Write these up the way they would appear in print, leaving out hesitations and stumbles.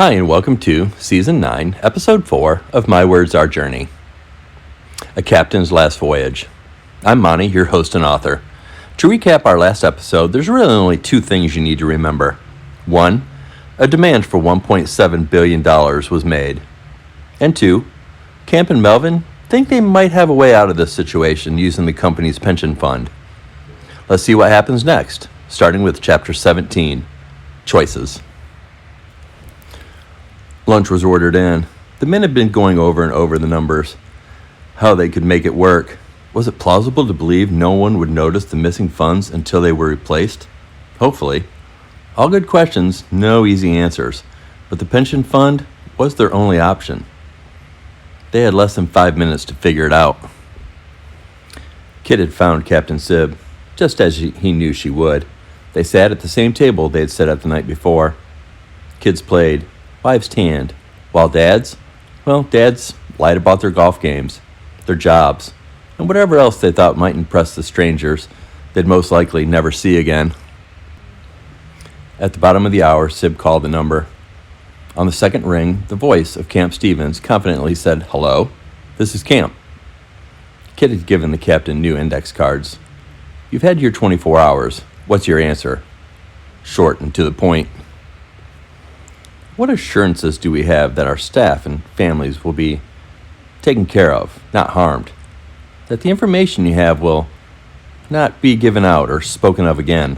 Hi, and welcome to Season 9, Episode 4 of My Words, Our Journey. A Captain's Last Voyage. I'm Monty, your host and author. To recap our last episode, there's really only two things you need to remember. One, a demand for $1.7 billion was made. And two, Camp and Melvin think they might have a way out of this situation using the company's pension fund. Let's see what happens next, starting with Chapter 17, Choices. Lunch was ordered in. The men had been going over and over the numbers, how they could make it work. Was it plausible to believe no one would notice the missing funds until they were replaced? Hopefully. All good questions, no easy answers, but the pension fund was their only option. They had less than 5 minutes to figure it out. Kit had found Captain Sib, just as he knew she would. They sat at the same table they had sat at the night before. Kids played. Wives tanned, while dads lied about their golf games, their jobs, and whatever else they thought might impress the strangers they'd most likely never see again. At the bottom of the hour, Sib called the number. On the second ring, the voice of Camp Stevens confidently said, "Hello, this is Camp." Kit had given the captain new index cards. "You've had your 24 hours. What's your answer?" Short and to the point. What assurances do we have that our staff and families will be taken care of, not harmed? That the information you have will not be given out or spoken of again?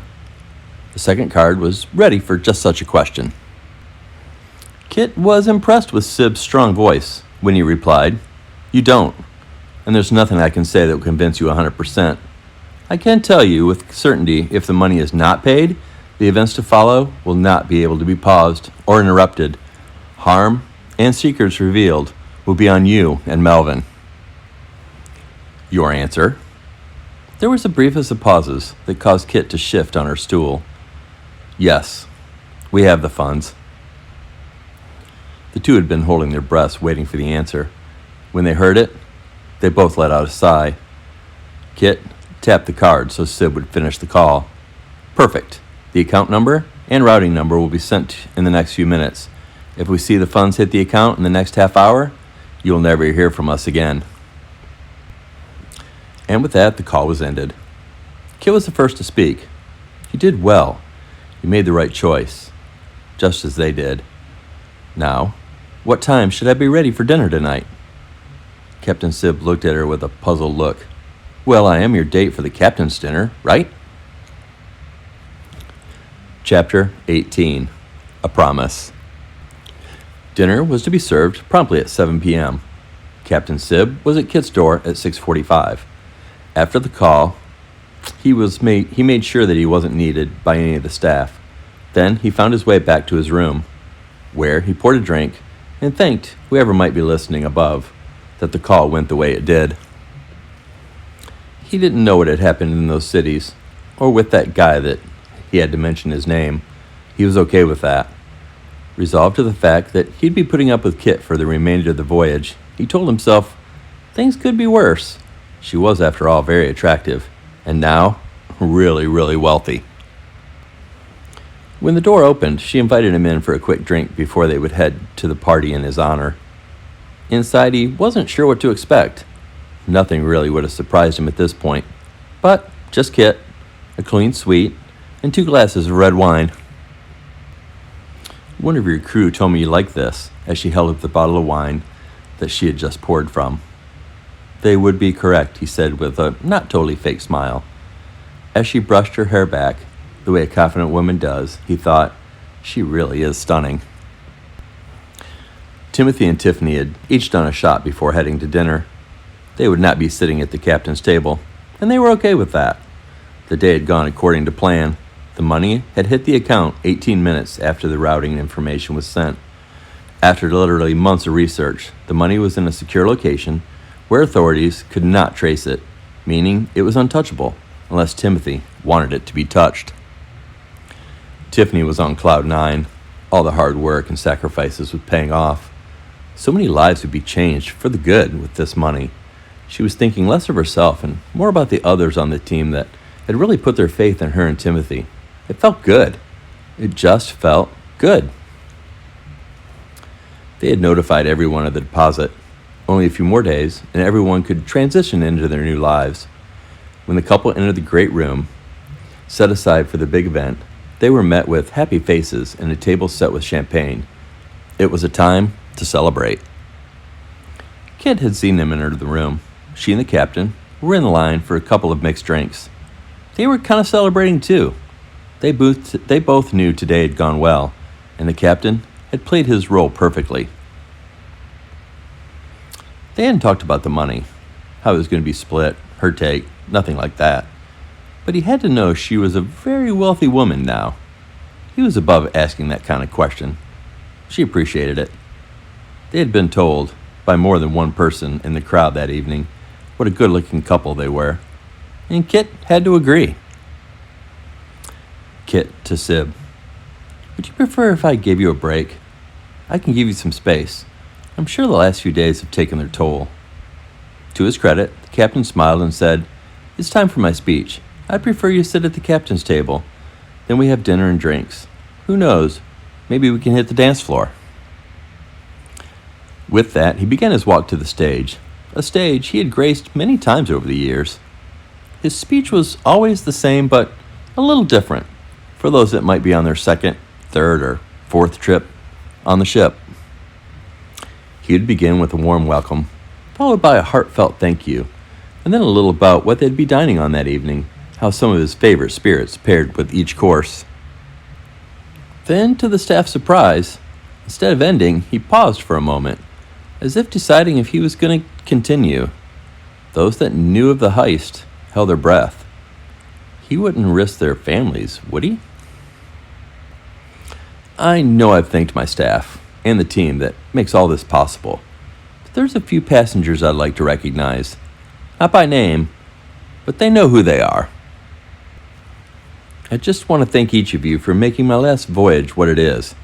The second card was ready for just such a question. Kit was impressed with Sib's strong voice when he replied, "You don't, and there's nothing I can say that will convince you 100%. I can tell you with certainty if the money is not paid, the events to follow will not be able to be paused or interrupted. Harm and secrets revealed will be on you and Melvin." Your answer? There was the briefest of pauses that caused Kit to shift on her stool. "Yes, we have the funds." The two had been holding their breaths, waiting for the answer. When they heard it, they both let out a sigh. Kit tapped the card so Sib would finish the call. "Perfect. The account number and routing number will be sent in the next few minutes. If we see the funds hit the account in the next half hour, you'll never hear from us again." And with that, the call was ended. Kit was the first to speak. "You did well. You made the right choice, just as they did. Now, what time should I be ready for dinner tonight?" Captain Sib looked at her with a puzzled look. "Well, I am your date for the captain's dinner, right?" Chapter 18, A Promise. Dinner was to be served promptly at 7 p.m. Captain Sib was at Kit's door at 6:45. After the call, he made sure that he wasn't needed by any of the staff. Then he found his way back to his room, where he poured a drink and thanked whoever might be listening above that the call went the way it did. He didn't know what had happened in those cities, or with that guy that he had to mention his name. He was okay with that. Resolved to the fact that he'd be putting up with Kit for the remainder of the voyage, he told himself things could be worse. She was, after all, very attractive, and now really, really wealthy. When the door opened, she invited him in for a quick drink before they would head to the party in his honor. Inside, he wasn't sure what to expect. Nothing really would have surprised him at this point, but just Kit, a clean suite, and 2 glasses of red wine. "One of your crew told me you liked this," as she held up the bottle of wine that she had just poured from. "They would be correct," he said with a not totally fake smile. As she brushed her hair back, the way a confident woman does, he thought, she really is stunning. Timothy and Tiffany had each done a shot before heading to dinner. They would not be sitting at the captain's table, and they were okay with that. The day had gone according to plan. The money had hit the account 18 minutes after the routing information was sent. After literally months of research, the money was in a secure location where authorities could not trace it, meaning it was untouchable unless Timothy wanted it to be touched. Tiffany was on cloud 9. All the hard work and sacrifices was paying off. So many lives would be changed for the good with this money. She was thinking less of herself and more about the others on the team that had really put their faith in her and Timothy. It felt good. It just felt good. They had notified everyone of the deposit. Only a few more days, and everyone could transition into their new lives. When the couple entered the great room, set aside for the big event, they were met with happy faces and a table set with champagne. It was a time to celebrate. Kit had seen them enter the room. She and the captain were in line for a couple of mixed drinks. They were kind of celebrating too. They both knew today had gone well, and the captain had played his role perfectly. They hadn't talked about the money, how it was going to be split, her take, nothing like that. But he had to know she was a very wealthy woman now. He was above asking that kind of question. She appreciated it. They had been told, by more than one person in the crowd that evening, what a good-looking couple they were, and Kit had to agree. Kit to Sib. Would you prefer if I gave you a break? I can give you some space. I'm sure the last few days have taken their toll. To his credit, the captain smiled and said, It's time for my speech. I'd prefer you sit at the captain's table. Then we have dinner and drinks. Who knows? Maybe we can hit the dance floor. With that, he began his walk to the stage, a stage he had graced many times over the years. His speech was always the same, but a little different for those that might be on their second, third, or fourth trip on the ship. He would begin with a warm welcome, followed by a heartfelt thank you, and then a little about what they'd be dining on that evening, how some of his favorite spirits paired with each course. Then, to the staff's surprise, instead of ending, he paused for a moment, as if deciding if he was going to continue. Those that knew of the heist held their breath. He wouldn't risk their families, would he? I know I've thanked my staff and the team that makes all this possible, but there's a few passengers I'd like to recognize. Not by name, but they know who they are. I just want to thank each of you for making my last voyage what it is.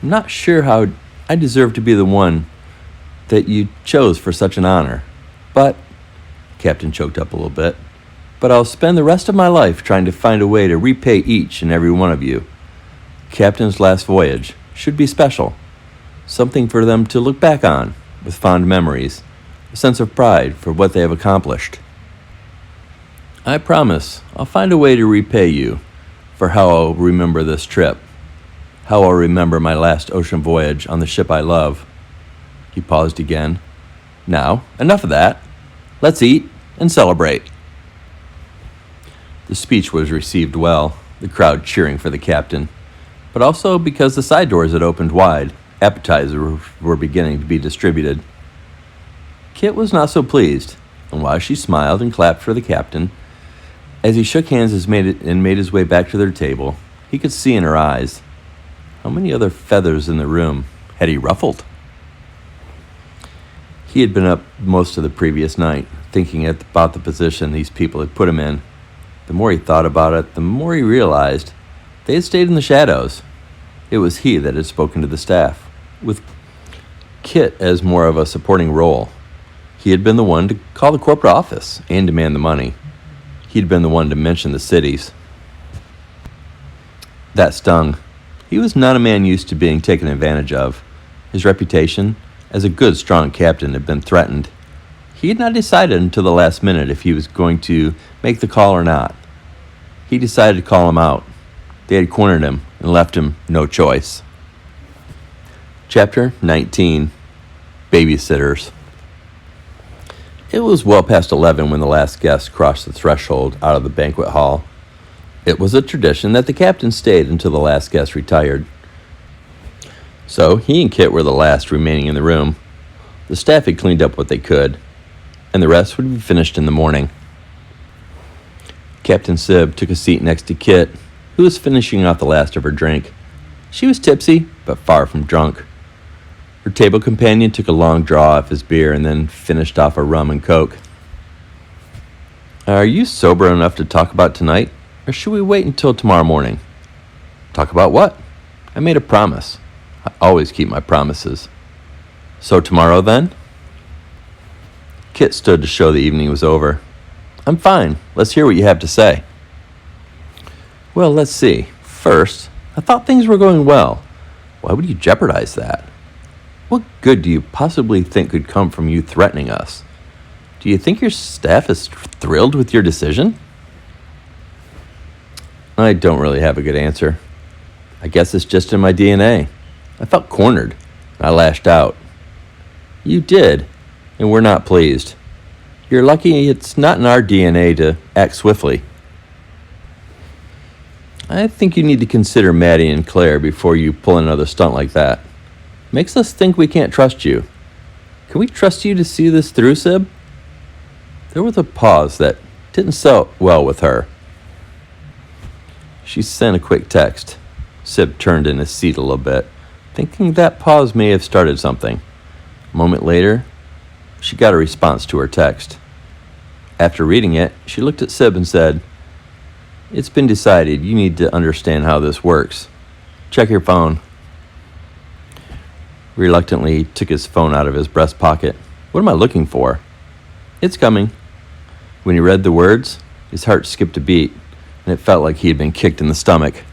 I'm not sure how I deserve to be the one that you chose for such an honor, but, Captain choked up a little bit, but I'll spend the rest of my life trying to find a way to repay each and every one of you. Captain's last voyage should be special, something for them to look back on with fond memories, a sense of pride for what they have accomplished. I promise I'll find a way to repay you for how I'll remember this trip, how I'll remember my last ocean voyage on the ship I love. He paused again. Now, enough of that. Let's eat and celebrate. The speech was received well, the crowd cheering for the captain, but also because the side doors had opened wide, appetizers were beginning to be distributed. Kit was not so pleased, and while she smiled and clapped for the captain, as he shook hands and made his way back to their table, he could see in her eyes how many other feathers in the room had he ruffled. He had been up most of the previous night, thinking about the position these people had put him in. The more he thought about it, the more he realized they had stayed in the shadows. It was he that had spoken to the staff, with Kit as more of a supporting role. He had been the one to call the corporate office and demand the money. He'd been the one to mention the cities. That stung. He was not a man used to being taken advantage of. His reputation as a good, strong captain had been threatened. He had not decided until the last minute if he was going to make the call or not. He decided to call him out. They had cornered him and left him no choice. Chapter 19. Babysitters. It was well past 11 when the last guest crossed the threshold out of the banquet hall. It was a tradition that the captain stayed until the last guest retired. So he and Kit were the last remaining in the room. The staff had cleaned up what they could, and the rest would be finished in the morning. Captain Sib took a seat next to Kit, who was finishing off the last of her drink. She was tipsy, but far from drunk. Her table companion took a long draw of his beer and then finished off a rum and coke. Are you sober enough to talk about tonight, or should we wait until tomorrow morning? Talk about what? I made a promise. I always keep my promises. So tomorrow then? Kit stood to show the evening was over. I'm fine. Let's hear what you have to say. Well, let's see. First, I thought things were going well. Why would you jeopardize that? What good do you possibly think could come from you threatening us? Do you think your staff is thrilled with your decision? I don't really have a good answer. I guess it's just in my DNA. I felt cornered, and I lashed out. You did, and we're not pleased. You're lucky it's not in our DNA to act swiftly. I think you need to consider Maddie and Claire before you pull another stunt like that. Makes us think we can't trust you. Can we trust you to see this through, Sib? There was a pause that didn't sit well with her. She sent a quick text. Sib turned in his seat a little bit, thinking that pause may have started something. A moment later, she got a response to her text. After reading it, she looked at Sib and said, "It's been decided you need to understand how this works. Check your phone." Reluctantly, he took his phone out of his breast pocket. "What am I looking for?" "It's coming." When he read the words, his heart skipped a beat, and it felt like he had been kicked in the stomach.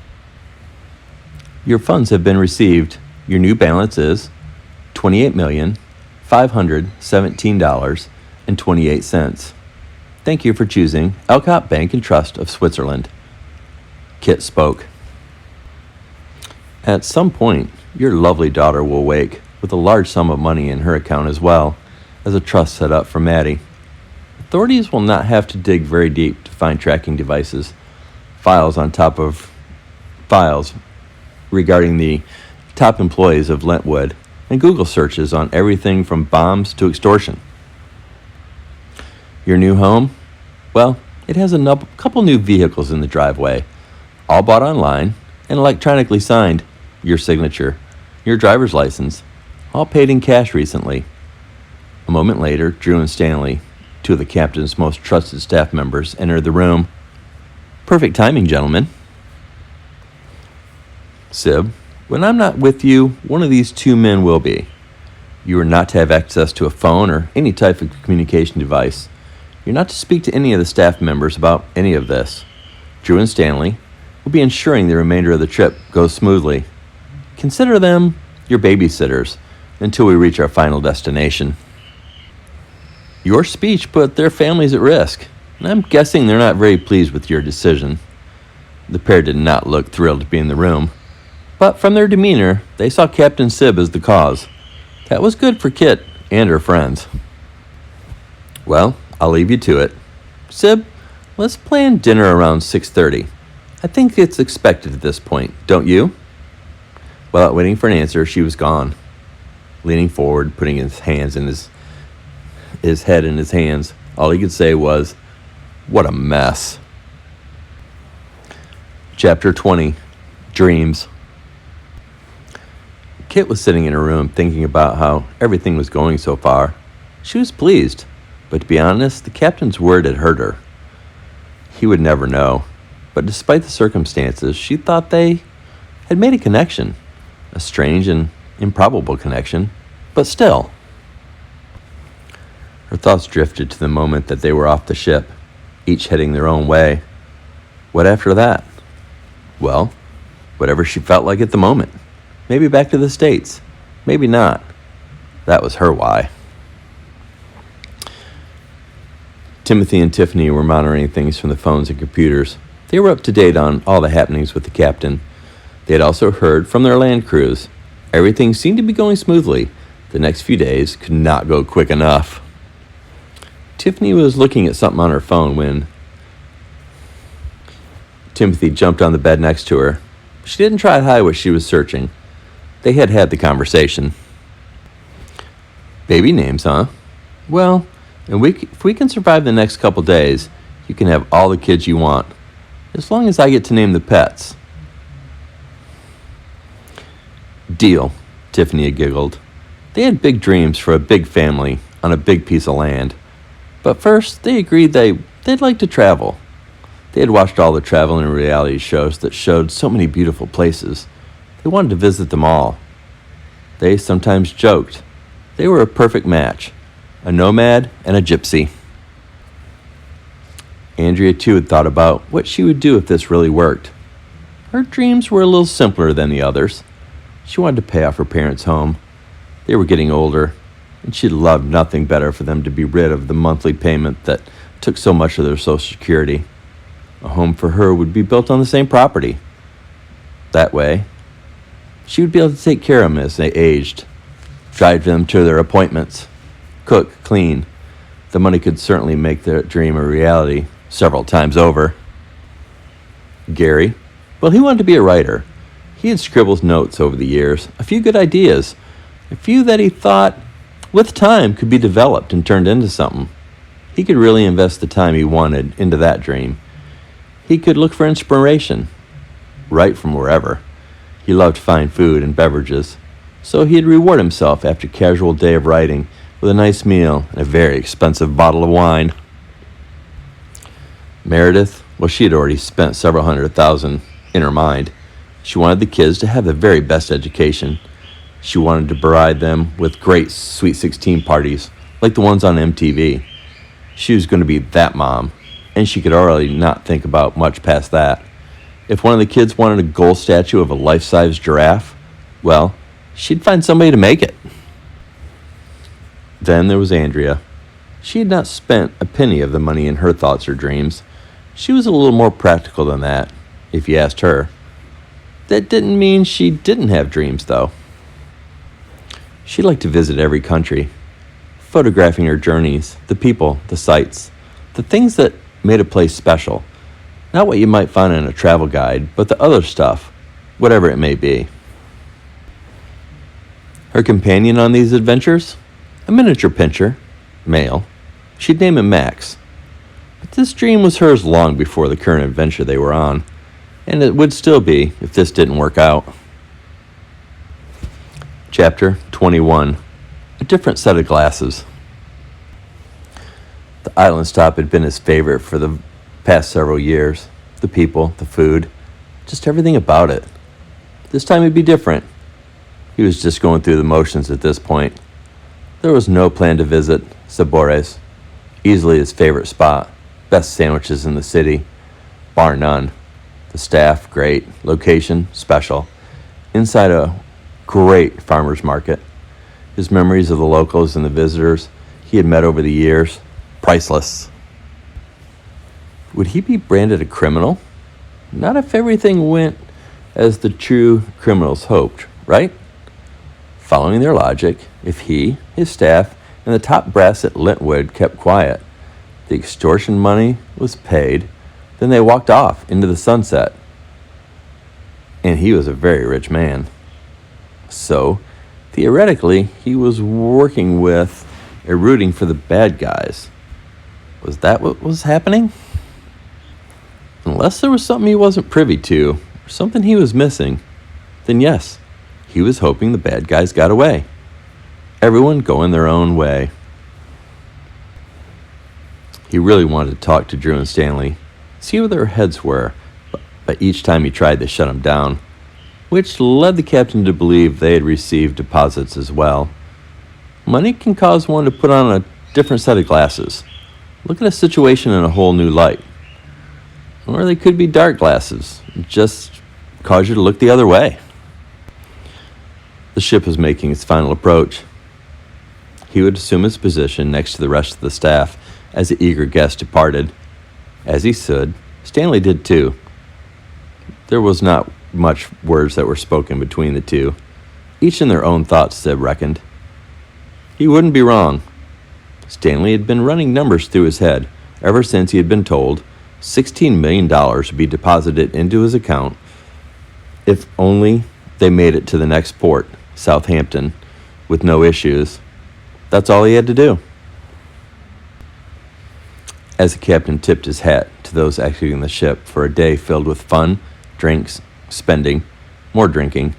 "Your funds have been received. Your new balance is $28,517.28. Thank you for choosing Alcott Bank and Trust of Switzerland." Kit spoke. "At some point, your lovely daughter will wake with a large sum of money in her account as well as a trust set up for Maddie. Authorities will not have to dig very deep to find tracking devices, files on top of files regarding the top employees of Lentwood, and Google searches on everything from bombs to extortion. Your new home? Well, it has a couple new vehicles in the driveway, all bought online and electronically signed. Your signature, your driver's license, all paid in cash recently." A moment later, Drew and Stanley, two of the captain's most trusted staff members, entered the room. "Perfect timing, gentlemen." "Sib, when I'm not with you, one of these two men will be. You are not to have access to a phone or any type of communication device. You're not to speak to any of the staff members about any of this. Drew and Stanley will be ensuring the remainder of the trip goes smoothly. Consider them your babysitters until we reach our final destination." Your speech put their families at risk, and I'm guessing they're not very pleased with your decision. The pair did not look thrilled to be in the room, but from their demeanor, they saw Captain Sib as the cause. That was good for Kit and her friends. "Well, I'll leave you to it. Sib, let's plan dinner around 6:30. I think it's expected at this point, don't you?" Without waiting for an answer, she was gone. Leaning forward, putting his head in his hands, all he could say was, "What a mess." Chapter 20. Dreams. Kit was sitting in her room thinking about how everything was going so far. She was pleased, but to be honest, the captain's word had hurt her. He would never know, but despite the circumstances, she thought they had made a connection, a strange and improbable connection, but still. Her thoughts drifted to the moment that they were off the ship, each heading their own way. What after that? Well, whatever she felt like at the moment. Maybe back to the States. Maybe not. That was her why. Timothy and Tiffany were monitoring things from the phones and computers. They were up to date on all the happenings with the captain. They had also heard from their land crews. Everything seemed to be going smoothly. The next few days could not go quick enough. Tiffany was looking at something on her phone when Timothy jumped on the bed next to her. She didn't try to hide what she was searching. They had had the conversation. "Baby names, huh? Well, if we can survive the next couple days, you can have all the kids you want, as long as I get to name the pets." "Deal," Tiffany giggled. They had big dreams for a big family on a big piece of land. But first, they agreed they'd like to travel. They had watched all the travel and reality shows that showed so many beautiful places. They wanted to visit them all. They sometimes joked. They were a perfect match, a nomad and a gypsy. Andrea, too, had thought about what she would do if this really worked. Her dreams were a little simpler than the others. She wanted to pay off her parents' home. They were getting older, and she'd love nothing better for them to be rid of the monthly payment that took so much of their Social Security. A home for her would be built on the same property. That way, she would be able to take care of them as they aged, drive them to their appointments, cook, clean. The money could certainly make their dream a reality several times over. Gary, well, he wanted to be a writer. He had scribbled notes over the years, a few good ideas, a few that he thought, with time, could be developed and turned into something. He could really invest the time he wanted into that dream. He could look for inspiration, write from wherever. He loved fine food and beverages, so he'd reward himself after a casual day of writing with a nice meal and a very expensive bottle of wine. Meredith, well, she had already spent several $100,000 in her mind. She wanted the kids to have the very best education. She wanted to provide them with great Sweet 16 parties, like the ones on MTV. She was going to be that mom, and she could already not think about much past that. If one of the kids wanted a gold statue of a life-size giraffe, well, she'd find somebody to make it. Then there was Andrea. She had not spent a penny of the money in her thoughts or dreams. She was a little more practical than that, if you asked her. That didn't mean she didn't have dreams, though. She liked to visit every country, photographing her journeys, the people, the sights, the things that made a place special. Not what you might find in a travel guide, but the other stuff, whatever it may be. Her companion on these adventures? A miniature pincher, male. She'd name him Max. But this dream was hers long before the current adventure they were on, and it would still be if this didn't work out. Chapter 21. A different set of glasses. The island stop had been his favorite for the past several years. The people, the food, just everything about it. This time it'd be different. He was just going through the motions at this point. There was no plan to visit Sabores, easily his favorite spot, best sandwiches in the city, bar none. The staff, great. Location, special. Inside a great farmer's market. His memories of the locals and the visitors he had met over the years, priceless. Would he be branded a criminal? Not if everything went as the true criminals hoped, right? Following their logic, if he, his staff, and the top brass at Lintwood kept quiet, the extortion money was paid, then they walked off into the sunset. And he was a very rich man. So, theoretically, he was working with or rooting for the bad guys. Was that what was happening? Unless there was something he wasn't privy to, or something he was missing, then yes, he was hoping the bad guys got away. Everyone going their own way. He really wanted to talk to Drew and Stanley, see where their heads were, but each time he tried, they shut him down, which led the captain to believe they had received deposits as well. Money can cause one to put on a different set of glasses, look at a situation in a whole new light. Or they could be dark glasses, just cause you to look the other way. The ship was making its final approach. He would assume his position next to the rest of the staff as the eager guest departed. As he stood, Stanley did too. There was not much words that were spoken between the two, each in their own thoughts, they reckoned. He wouldn't be wrong. Stanley had been running numbers through his head ever since he had been told $16 million would be deposited into his account if only they made it to the next port, Southampton, with no issues. That's all he had to do. As the captain tipped his hat to those exiting the ship for a day filled with fun, drinks, spending, more drinking,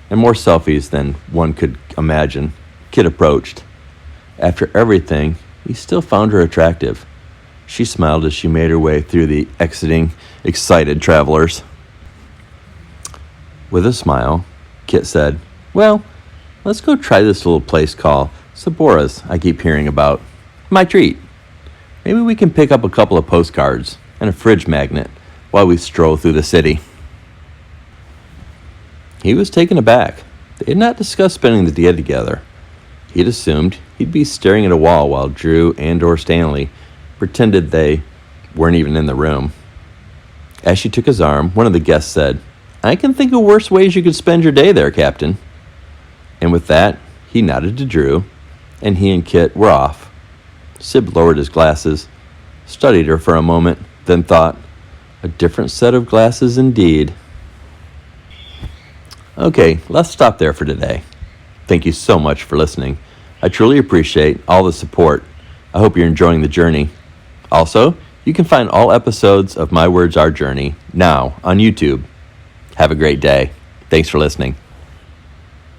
and more selfies than one could imagine, Kit approached. After everything, he still found her attractive. She smiled as she made her way through the exiting, excited travelers. With a smile, Kit said, "Well, let's go try this little place called Sabores I keep hearing about. My treat. Maybe we can pick up a couple of postcards and a fridge magnet while we stroll through the city." He was taken aback. They had not discussed spending the day together. He'd assumed he'd be staring at a wall while Drew and/or Stanley pretended they weren't even in the room. As she took his arm, one of the guests said, "I can think of worse ways you could spend your day there, Captain." And with that, he nodded to Drew, and he and Kit were off. Sib lowered his glasses, studied her for a moment, then thought, a different set of glasses indeed. Okay, let's stop there for today. Thank you so much for listening. I truly appreciate all the support. I hope you're enjoying the journey. Also, you can find all episodes of My Words, Our Journey now on YouTube. Have a great day. Thanks for listening.